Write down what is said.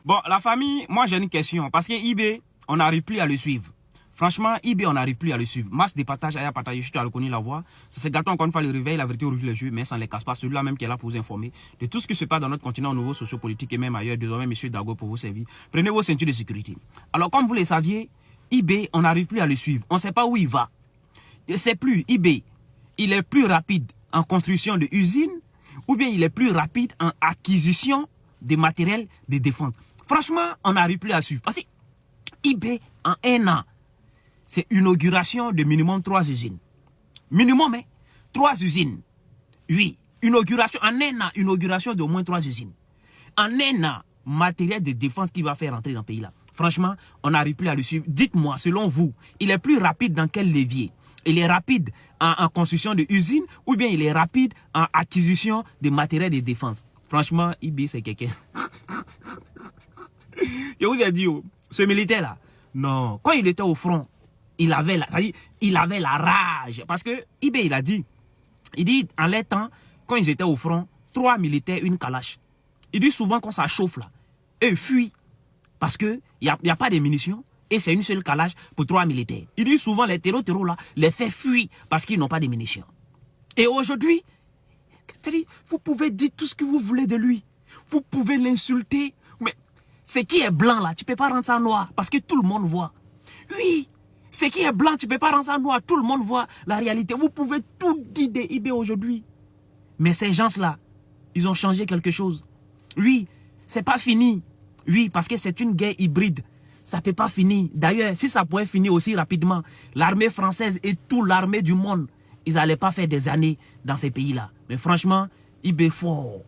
Bon, la famille, moi j'ai une question. Parce que IB, on n'arrive plus à le suivre. Franchement, IB, on n'arrive plus à le suivre. Masse de partage, à partager, tu as reconnu la voix. C'est ce gâteau, encore une fois, le réveil, la vérité rouge les yeux, mais ça ne les casse pas. Celui-là même qui est là pour vous informer de tout ce qui se passe dans notre continent au niveau sociopolitique et même ailleurs. Désormais, M. Dago pour vous servir. Prenez vos ceintures de sécurité. Alors, comme vous le saviez, IB, on n'arrive plus à le suivre. On ne sait pas où il va. Il ne sait plus, IB, il est plus rapide en construction de usines ou bien il est plus rapide en acquisition de matériel de défense. Franchement, on n'arrive plus à suivre. Parce que IB, en un an, c'est inauguration de minimum 3 usines. Minimum, hein? 3 usines. Oui, inauguration, en un an, inauguration d'au moins 3 usines. En un an, matériel de défense qui va faire rentrer dans le pays là. Franchement, on n'arrive plus à le suivre. Dites-moi, selon vous, il est plus rapide dans quel levier? Il est rapide en construction de usines ou bien il est rapide en acquisition de matériel de défense? Franchement, IB, c'est quelqu'un. Je vous ai dit, ce militaire là, non, quand il était au front, il avait la rage. Parce que IB, il dit, en les temps, quand ils étaient au front, 3 militaires, une calache. Il dit souvent quand ça chauffe là, eux fuient. Parce qu'il n'y a pas de munitions et c'est une seule calage pour 3 militaires. Il dit souvent les terreaux là, les fait fuir parce qu'ils n'ont pas de munitions. Et aujourd'hui, vous pouvez dire tout ce que vous voulez de lui. Vous pouvez l'insulter. Mais ce qui est blanc là, tu ne peux pas rendre ça noir parce que tout le monde voit. Oui. Ce qui est blanc, tu ne peux pas rendre ça noir. Tout le monde voit la réalité. Vous pouvez tout dire de IB aujourd'hui. Mais ces gens-là, ils ont changé quelque chose. Oui, c'est pas fini. Oui, parce que c'est une guerre hybride. Ça ne peut pas finir. D'ailleurs, si ça pouvait finir aussi rapidement, l'armée française et toute l'armée du monde, ils n'allaient pas faire des années dans ces pays-là. Mais franchement, IB fort.